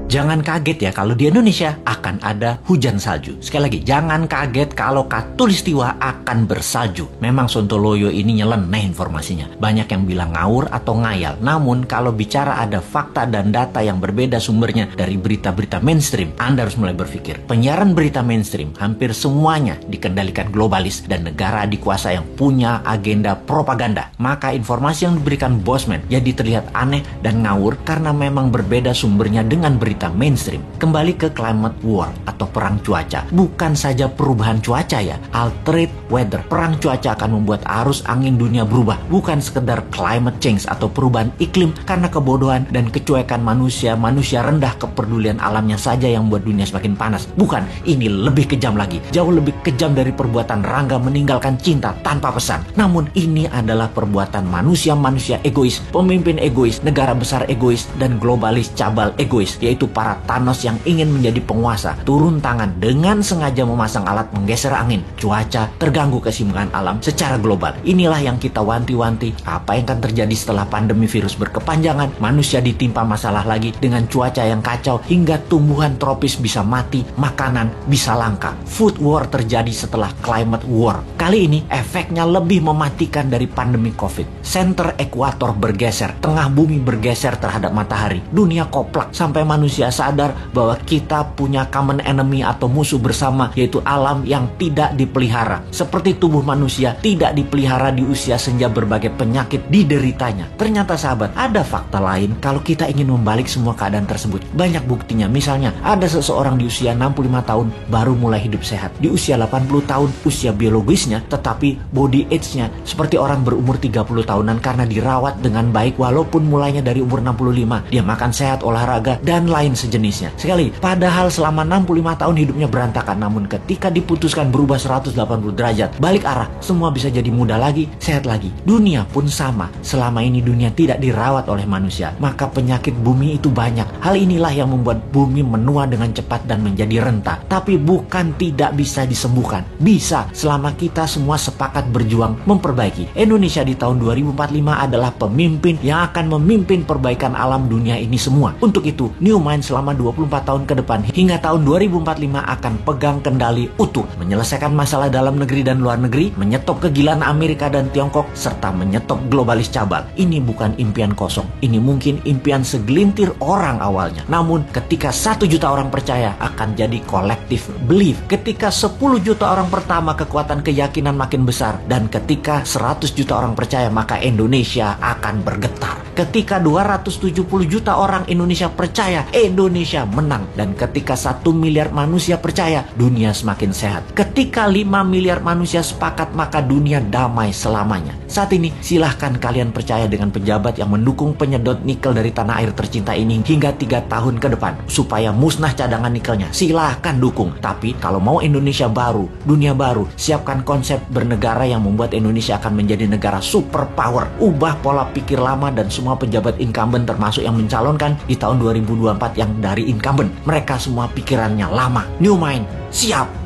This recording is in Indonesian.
Jangan kaget ya kalau di Indonesia akan ada hujan salju. Sekali lagi, jangan kaget kalau Katulistiwa akan bersalju. Memang Sontoloyo ini nyeleneh informasinya. Banyak yang bilang ngawur atau ngayal. Namun kalau bicara ada fakta dan data yang berbeda sumbernya dari berita-berita mainstream, Anda harus mulai berpikir. Penyiaran berita mainstream hampir semuanya dikendalikan globalis dan negara dikuasa yang punya agenda propaganda. Maka informasi yang diberikan Bosman jadi terlihat aneh dan ngawur karena memang berbeda sumbernya dengan berita mainstream. Kembali ke climate war atau perang cuaca. Bukan saja perubahan cuaca ya, altered weather. Perang cuaca akan membuat arus angin dunia berubah. Bukan sekedar climate change atau perubahan iklim karena kebodohan dan kecuekan manusia rendah kepedulian alamnya saja yang membuat dunia semakin panas. Bukan, ini lebih kejam lagi. Jauh lebih kejam dari perbuatan Rangga meninggalkan cinta tanpa pesan. Namun ini adalah perbuatan manusia egois, pemimpin egois, negara besar egois, dan globalis cabal egois, yaitu para Thanos yang ingin menjadi penguasa, turun tangan dengan sengaja memasang alat menggeser angin, cuaca, terganggu keseimbangan alam secara global. Inilah yang kita wanti-wanti. Apa yang akan terjadi setelah pandemi virus berkepanjangan, manusia ditimpa masalah lagi dengan cuaca yang kacau hingga tumbuhan tropis bisa mati, makanan bisa langka. Food war terjadi setelah climate war. Kali ini efeknya lebih mematikan dari pandemi COVID. Center ekuator bergeser, tengah bumi bergeser terhadap matahari. Dunia koplak sampai manusia sadar bahwa kita punya common enemy atau musuh bersama, yaitu alam yang tidak dipelihara. Seperti tubuh manusia tidak dipelihara di usia senja, berbagai penyakit dideritanya. Ternyata sahabat, ada fakta lain kalau kita ingin membalik semua keadaan tersebut. Banyak buktinya. Misalnya, ada seseorang di usia 65 tahun baru mulai hidup sehat. Di usia 80 tahun usia biologisnya, tetapi body age-nya seperti orang berumur 30 tahunan karena dirawat dengan baik walaupun mulainya dari umur 65. Dia makan sehat, olahraga, dan lain sejenisnya. Sekali, padahal selama 65 tahun hidupnya berantakan, namun ketika diputuskan berubah 180 derajat, balik arah, semua bisa jadi muda lagi, sehat lagi. Dunia pun sama. Selama ini dunia tidak dirawat oleh manusia, maka penyakit bumi itu banyak. Hal inilah yang membuat bumi menua dengan cepat dan menjadi renta. Tapi bukan tidak bisa disembuhkan. Bisa, selama kita semua sepakat berjuang memperbaiki. Indonesia di tahun 2045 adalah pemimpin yang akan memimpin perbaikan alam dunia ini semua. Untuk itu, New Mind selama 24 tahun ke depan hingga tahun 2045 akan pegang kendali utuh, menyelesaikan masalah dalam negeri dan luar negeri, menyetop kegilaan Amerika dan Tiongkok, serta menyetop globalis cabal. Ini bukan impian kosong. Ini mungkin impian segelintir orang awalnya. Namun ketika 1 juta orang percaya, akan jadi collective belief. Ketika 10 juta orang pertama, kekuatan keyakinan makin besar. Dan ketika 100 juta orang percaya, maka Indonesia akan bergetar. Ketika 270 juta orang Indonesia percaya, Indonesia menang. Dan ketika 1 miliar manusia percaya, dunia semakin sehat. Ketika 5 miliar manusia sepakat, maka dunia damai selamanya. Saat ini, silahkan kalian percaya dengan pejabat yang mendukung penyedot nikel dari tanah air tercinta ini hingga 3 tahun ke depan, supaya musnah cadangan nikelnya. Silahkan dukung. Tapi kalau mau Indonesia baru, dunia baru, siapkan konsep bernegara yang membuat Indonesia akan menjadi negara superpower. Ubah pola pikir lama dan semua pejabat incumbent, termasuk yang mencalonkan di tahun 2024 yang dari incumbent. Mereka semua pikirannya lama. New Mind, siap!